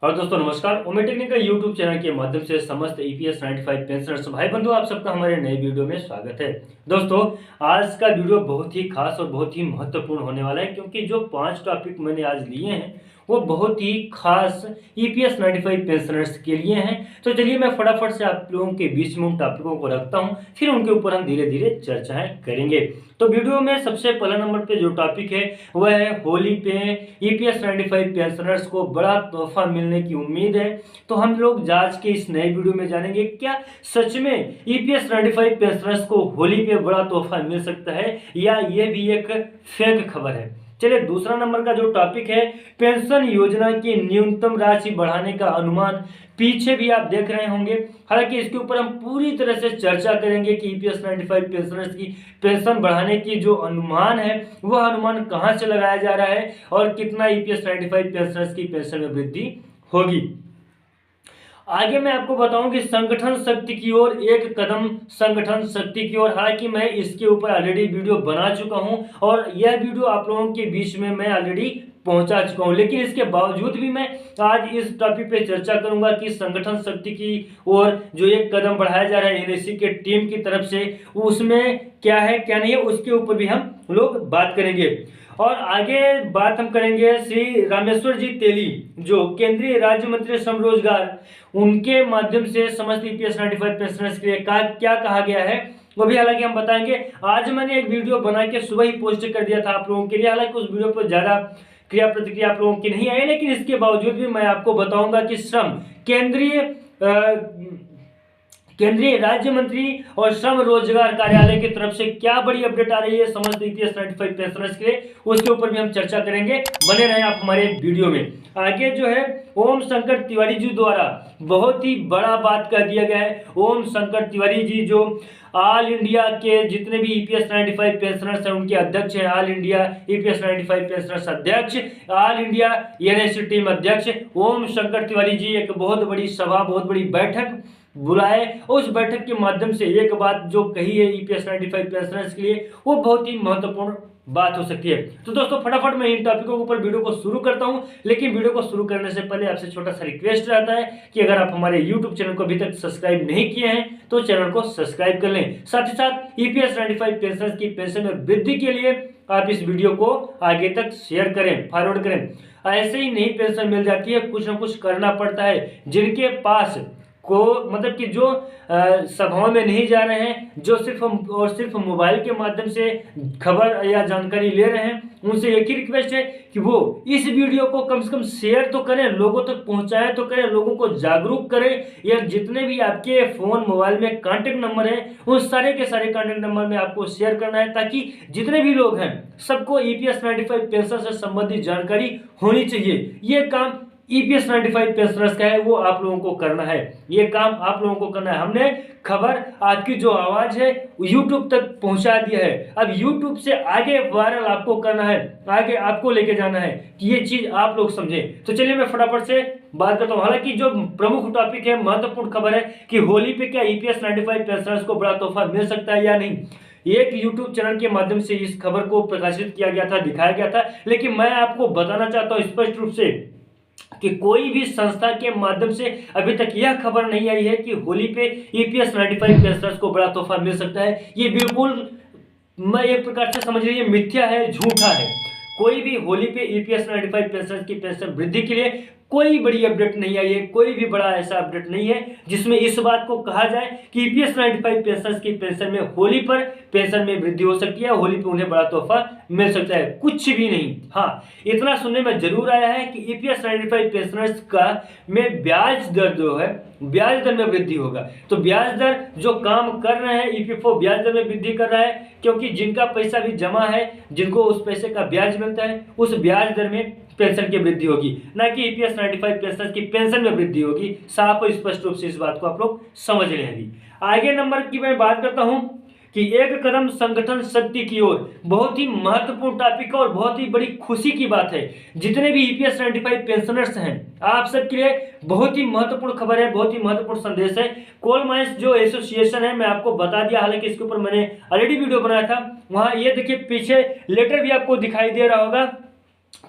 और दोस्तों नमस्कार। ओमे टेक्निकल यूट्यूब चैनल के माध्यम से समस्त ईपीएस 95 पेंशनर्स भाई बंधु आप सबका हमारे नए वीडियो में स्वागत है। दोस्तों आज का वीडियो बहुत ही खास और बहुत ही महत्वपूर्ण होने वाला है, क्योंकि जो 5 टॉपिक मैंने आज लिए हैं वो बहुत ही खास ईपीएस 95 पेंशनर्स के लिए हैं। तो चलिए मैं फटाफट से आप लोगों के बीच में उन टॉपिकों को रखता हूं, फिर उनके ऊपर हम धीरे धीरे चर्चाएं करेंगे। तो वीडियो में सबसे पहला नंबर पे जो टॉपिक है वह है होली पे ईपीएस 95 पेंशनर्स को बड़ा तोहफा मिलने की उम्मीद है। तो हम लोग आज के इस नए वीडियो में जानेंगे क्या सच में ईपीएस 95 पेंशनर्स को होली पे बड़ा तोहफा मिल सकता है या ये भी एक फेक खबर है। चलिए दूसरा नंबर का जो टॉपिक है पेंशन योजना की न्यूनतम राशि बढ़ाने का अनुमान, पीछे भी आप देख रहे होंगे। हालांकि इसके ऊपर हम पूरी तरह से चर्चा करेंगे कि ईपीएस 95 पेंशनर्स की पेंशन बढ़ाने की जो अनुमान है वह अनुमान कहां से लगाया जा रहा है और कितना ईपीएस 95 पेंशनर्स की पेंशन में वृद्धि होगी। आगे मैं आपको बताऊं कि संगठन शक्ति की ओर एक कदम, संगठन शक्ति की ओर। हालांकि मैं इसके ऊपर ऑलरेडी वीडियो बना चुका हूं और यह वीडियो आप लोगों के बीच में मैं ऑलरेडी पहुंचा चुका हूं, लेकिन इसके बावजूद भी मैं आज इस टॉपिक पे चर्चा करूंगा कि संगठन शक्ति की ओर जो एक कदम बढ़ाया जा रहा है एनएससी के टीम की तरफ से, उसमें क्या है क्या नहीं है उसके ऊपर भी हम लोग बात करेंगे। और आगे बात हम करेंगे श्री रामेश्वर जी तेली जो केंद्रीय राज्य मंत्री श्रम रोजगार, उनके माध्यम से समस्त ईपीएस 95 पेंशनर्स के लिए क्या कहा गया है वो भी हालांकि हम बताएंगे। आज मैंने एक वीडियो बना के सुबह ही पोस्ट कर दिया था आप लोगों के लिए, हालांकि उस वीडियो पर ज्यादा क्रिया प्रतिक्रिया आप लोगों की नहीं आई, लेकिन इसके बावजूद भी मैं आपको बताऊंगा कि श्रम केंद्रीय राज्य मंत्री और श्रम रोजगार कार्यालय की तरफ से क्या बड़ी अपडेट आ रही है समस्त ईपीएस 95 पेंशनर्स के लिए, उसके ऊपर भी हम चर्चा करेंगे। बने रहें आप हमारे वीडियो में। आगे जो है ओम शंकर तिवारी जी द्वारा बहुत ही बड़ा बात कह दिया गया है। ओम शंकर तिवारी जी जो ऑल इंडिया के जितने भी ईपीएस 95 पेंशनर्स हैं उनके अध्यक्ष हैं, ऑल इंडिया ईपीएस 95 पेंशनर्स अध्यक्ष, ऑल इंडिया एनएससी टीम अध्यक्ष ओम शंकर तिवारी जी एक बहुत बड़ी सभा, बहुत बड़ी बैठक बुलाए। उस बैठक के माध्यम से एक बात जो कही है ईपीएस 95 पेंशनर्स के लिए वो बहुत ही महत्वपूर्ण बात हो सकती है। तो दोस्तों फटाफट मैं इन टॉपिकों के ऊपर वीडियो को शुरू करता हूं, लेकिन वीडियो को शुरू करने से पहले आपसे छोटा सा रिक्वेस्ट रहता है कि अगर आप हमारे यूट्यूब चैनल को अभी तक सब्सक्राइब नहीं किए हैं तो चैनल को सब्सक्राइब कर लें। साथ ही साथ ईपीएस 95 पेंशनर्स की पेंशन में वृद्धि के लिए आप इस वीडियो को आगे तक शेयर करें, फॉरवर्ड करें। ऐसे ही नहीं पेंशन मिल जाती है, कुछ ना कुछ करना पड़ता है। जिनके पास को मतलब कि जो सभाओं में नहीं जा रहे हैं, जो सिर्फ मोबाइल के माध्यम से खबर या जानकारी ले रहे हैं, उनसे एक ही रिक्वेस्ट है कि वो इस वीडियो को कम से कम शेयर तो करें, लोगों तक पहुंचाए तो करें, लोगों को जागरूक करें। या जितने भी आपके फोन मोबाइल में कांटेक्ट नंबर है उन सारे के सारे कांटेक्ट नंबर में आपको शेयर करना है, ताकि जितने भी लोग हैं सबको ईपीएस 95 पेंशन से संबंधित जानकारी होनी चाहिए। ये काम ईपीएस 95 पेंशनर्स का है, वो आप लोगों को करना है, ये काम आप लोगों को करना है। हमने खबर आपकी जो आवाज है यूट्यूब तक पहुंचा दिया है, अब यूट्यूब से आगे वायरल आपको करना है, आगे आपको लेके जाना है कि ये चीज आप लोग समझें। तो चलिए मैं फटाफट से बात करता हूं। हालांकि जो प्रमुख टॉपिक है, महत्वपूर्ण खबर है कि होली पे क्या ईपीएस 95 पेंशनर्स को बड़ा तोहफा मिल सकता है या नहीं। एक यूट्यूब चैनल के माध्यम से इस खबर को प्रकाशित किया गया था, दिखाया गया था, लेकिन मैं आपको बताना चाहता हूं स्पष्ट रूप से कि कोई भी संस्था के माध्यम से अभी तक यह खबर नहीं आई है कि होली पे ईपीएस 95 पेंशनर्स को बड़ा तोहफा मिल सकता है। ये बिल्कुल मैं एक प्रकार से समझ लीजिए मिथ्या है, झूठा है। कोई भी होली पे ईपीएस 95 पेंशनर्स की पेंशन वृद्धि के लिए कोई बड़ी अपडेट नहीं आई है, कोई भी बड़ा ऐसा अपडेट नहीं है जिसमें इस बात को कहा जाए कि ईपीएस 95 पेंशनर्स की पेंशन में होली पर पेंशन में वृद्धि हो सकती है, होली पे उन्हें बड़ा तोहफा मिल सकता है, कुछ भी नहीं। हाँ, इतना सुनने में जरूर आया है कि ईपीएस 95 पेंशनर्स का में ब्याज दर जो है, ब्याज दर में वृद्धि होगा। तो ब्याज दर जो काम कर रहे हैं ईपीएफओ ब्याज दर में वृद्धि कर रहा है, क्योंकि जिनका पैसा भी जमा है, जिनको उस पैसे का ब्याज मिलता है, उस ब्याज दर में पेंशन की वृद्धि होगी, ना कि ईपीएस 95 पेंशन की पेंशन में वृद्धि होगी। साफ और स्पष्ट रूप से इस बात को आप लोग समझ रहे हैं। आगे नंबर की मैं बात करता हूं कि एक कदम संगठन शक्ति की ओर, बहुत ही महत्वपूर्ण टॉपिक और बहुत ही बड़ी खुशी की बात है। जितने भी ईपीएस 95 पेंशनर्स हैं आप सबके लिए बहुत ही महत्वपूर्ण खबर है, बहुत ही महत्वपूर्ण संदेश है। कोल माइंस जो एसोसिएशन है मैं आपको बता दिया, हालांकि इसके ऊपर मैंने ऑलरेडी वीडियो बनाया था। वहां ये देखिए पीछे लेटर भी आपको दिखाई दे रहा होगा,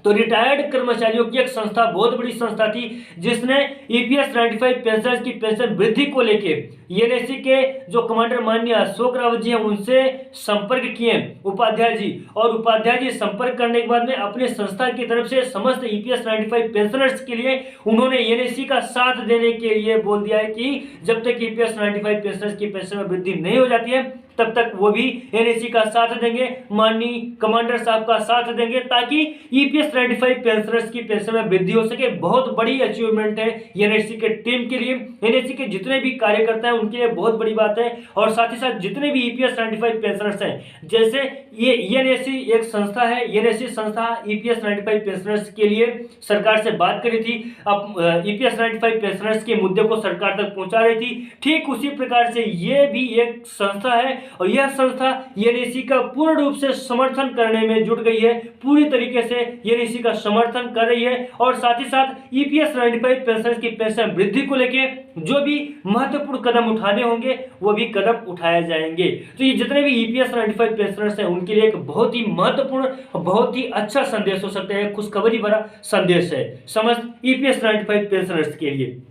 तो रिटायर्ड कर्मचारियों की एक संस्था, बहुत बड़ी संस्था थी, जिसने ईपीएस 95 पेंशन की पेंशन वृद्धि को लेके एनएससी के जो कमांडर माननीय अशोक रावत जी हैं उनसे संपर्क किए उपाध्याय जी, और उपाध्याय जी संपर्क करने के बाद में अपनी संस्था की तरफ से समस्त ईपीएस 95 पेंशनर्स के लिए उन्होंने एनएससी का साथ देने के लिए बोल दिया है कि जब तक ईपीएस 95 पेंशनर्स की पेंशन में वृद्धि नहीं हो जाती है तब तक वो भी एनएससी का साथ देंगे, माननीय कमांडर साहब का साथ देंगे, ताकि ईपीएस 95 पेंशनर्स की पेंशन में वृद्धि हो सके। बहुत बड़ी अचीवमेंट है एनएससी के टीम के लिए, एनएससी के जितने भी कार्यकर्ता हैं उनके लिए बहुत बड़ी बात है। और साथ ही साथ जितने भी ईपीएस 95 पेंशनर्स हैं, जैसे ये एनएससी एक संस्था है, एनएससी संस्था ईपीएस 95 पेंशनर्स के लिए सरकार से बात करी थी, अब ईपीएस 95 पेंशनर्स के मुद्दे को सरकार तक पहुंचा रही थी। ठीक उसी प्रकार से ये भी एक संस्था है और यह संस्था एनएससी का पूर्ण रूप से समर्थन करने में जुट गई है, पूरी तरीके से एनएससी का समर्थन कर रही है। और साथ ही साथ ईपीएस 95 पेंशन की पेंशन वृद्धि को लेके जो भी महत्वपूर्ण कदम उठाने होंगे वो भी कदम उठाए जाएंगे। तो ये जितने भी ईपीएस 95 पेंशनर्स हैं उनके लिए एक बहुत ही महत्वपूर्ण, बहुत ही अच्छा संदेश हो सकता है, खुशखबरी भरा संदेश है समस्त ईपीएस 95 पेंशनर्स के लिए।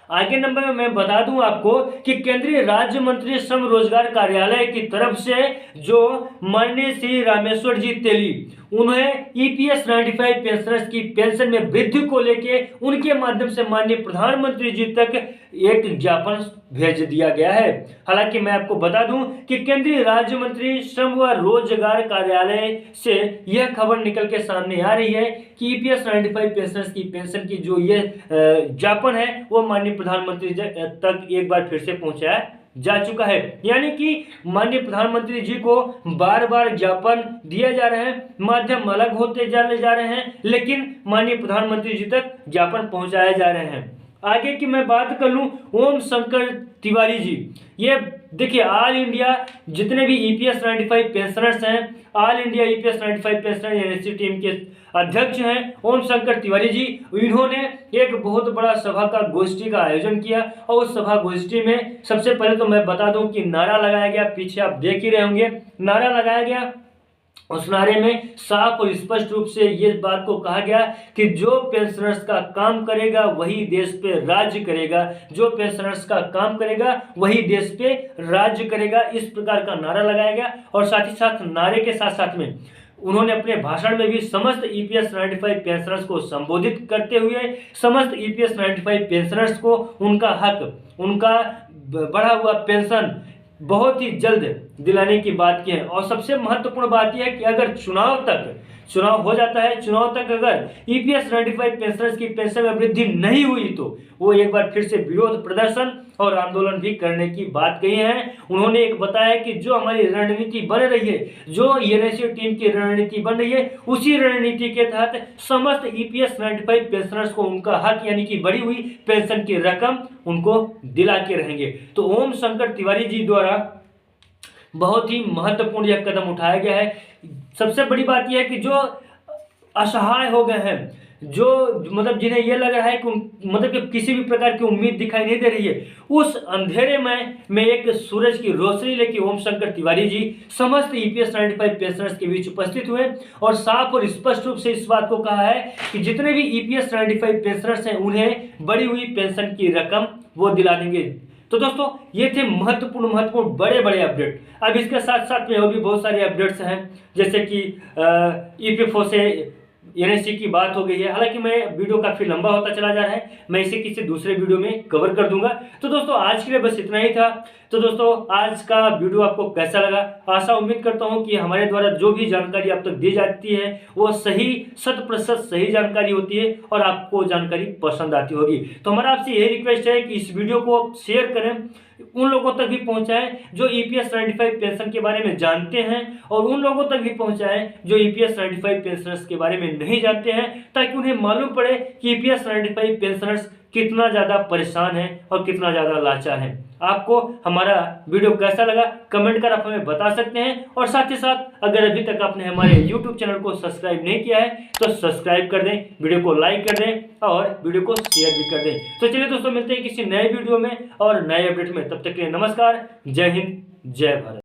आगे नंबर में मैं बता दूं आपको कि केंद्रीय राज्य मंत्री श्रम रोजगार कार्यालय की तरफ से जो माननीय श्री रामेश्वर जी तेली, उन्हें ईपीएस 95 पेंशनर्स की पेंशन में वृद्धि को लेके उनके माध्यम से माननीय प्रधानमंत्री जी तक एक ज्ञापन भेज दिया गया है। हालांकि मैं आपको बता दूं कि केंद्रीय राज्य मंत्री श्रम व रोजगार कार्यालय से यह खबर निकल के सामने आ रही है कि ईपीएस 95 पेंशनर्स की पेंशन की जो ये ज्ञापन है वो माननीय प्रधानमंत्री तक एक बार फिर से पहुंचाया जा चुका है। यानी कि माननीय प्रधानमंत्री जी को बार बार ज्ञापन दिए जा रहे हैं, माध्यम अलग होते जा रहे हैं, लेकिन माननीय प्रधानमंत्री जी तक ज्ञापन पहुंचाए जा रहे हैं। आगे की मैं बात कर लूं ओम शंकर तिवारी जी, ये देखिए ऑल इंडिया जितने भी ईपीएस 95 पेंशनर्स हैं, all India EPS 95 pensioner NSC team के अध्यक्ष हैं ओम शंकर तिवारी जी। इन्होंने एक बहुत बड़ा सभा का गोष्ठी का आयोजन किया और उस सभा गोष्ठी में सबसे पहले तो मैं बता दूं कि नारा लगाया गया, पीछे आप देख ही रहे होंगे, नारा लगाया गया। उस नारे में साफ और स्पष्ट रूप से ये बात को कहा गया कि जो पेंशनर्स का काम करेगा वही देश पे राज्य करेगा, जो पेंशनर्स का काम करेगा वही देश पे राज्य करेगा, इस प्रकार का नारा लगाया गया। और साथ ही साथ नारे के साथ साथ में उन्होंने अपने भाषण में भी समस्त ईपीएस 95 पेंशनर्स को संबोधित करते हुए समस्त ईपीएस 95 पेंशनर्स को उनका हक, उनका बढ़ा हुआ पेंशन बहुत ही जल्द दिलाने की बात की है। और सबसे महत्वपूर्ण बात यह है कि अगर चुनाव हो जाता है, चुनाव तक अगर ईपीएस 95 पेंशनर्स की पेंशन में वृद्धि नहीं हुई तो वो एक बार फिर से विरोध प्रदर्शन और आंदोलन भी करने की बात कही है। उन्होंने एक बताया कि जो हमारी रणनीति बन रही है, जो एनएससी टीम की रणनीति बन रही है, उसी रणनीति के तहत समस्त ईपीएस 95 पेंशनर्स को उनका हक यानी कि बढ़ी हुई पेंशन की रकम उनको दिला के रहेंगे। तो ओम शंकर तिवारी जी द्वारा बहुत ही महत्वपूर्ण यह कदम उठाया गया है। सबसे बड़ी बात यह है कि जो असहाय हो गए हैं, जो मतलब जिन्हें यह लग रहा है कि मतलब कि किसी भी प्रकार की उम्मीद दिखाई नहीं दे रही है, उस अंधेरे में एक सूरज की रोशनी लेके ओम शंकर तिवारी जी समस्त ईपीएस 95 पेंशनर्स के बीच उपस्थित हुए और साफ और स्पष्ट रूप से इस बात को कहा है कि जितने भी ईपीएस 95 पेंशनर्स हैं उन्हें बढ़ी हुई पेंशन की रकम वो दिला देंगे। तो दोस्तों ये थे महत्वपूर्ण बड़े अपडेट। अब इसके साथ साथ में और भी बहुत सारे अपडेट्स हैं, जैसे कि ईपीएफओ से एनएससी की बात हो गई है। हालांकि मैं वीडियो काफी लंबा होता चला जा रहा है, मैं इसे किसी दूसरे वीडियो में कवर कर दूंगा। तो दोस्तों आज के लिए बस इतना ही था। तो दोस्तों आज का वीडियो आपको कैसा लगा, आशा उम्मीद करता हूं कि हमारे द्वारा जो भी जानकारी आप तक दी जाती है वो सही 100% सही जानकारी होती है और आपको जानकारी पसंद आती होगी। तो हमारा आपसे यही रिक्वेस्ट है कि इस वीडियो को शेयर करें, उन लोगों तक भी पहुंचाएं जो ईपीएस 95 पेंशन के बारे में जानते हैं और उन लोगों तक भी पहुंचाएं जो ईपीएस 95 पेंशनर्स के बारे में नहीं जानते हैं, ताकि उन्हें मालूम पड़े कि ईपीएस 95 पेंशनर्स कितना ज़्यादा परेशान है और कितना ज़्यादा लाचार है। आपको हमारा वीडियो कैसा लगा कमेंट कर आप हमें बता सकते हैं। और साथ ही साथ अगर अभी तक आपने हमारे YouTube चैनल को सब्सक्राइब नहीं किया है तो सब्सक्राइब कर दें, वीडियो को लाइक कर दें और वीडियो को शेयर भी कर दें। तो चलिए दोस्तों मिलते हैं किसी नए वीडियो में और नए अपडेट में, तब तक के लिए नमस्कार, जय हिंद, जय भारत।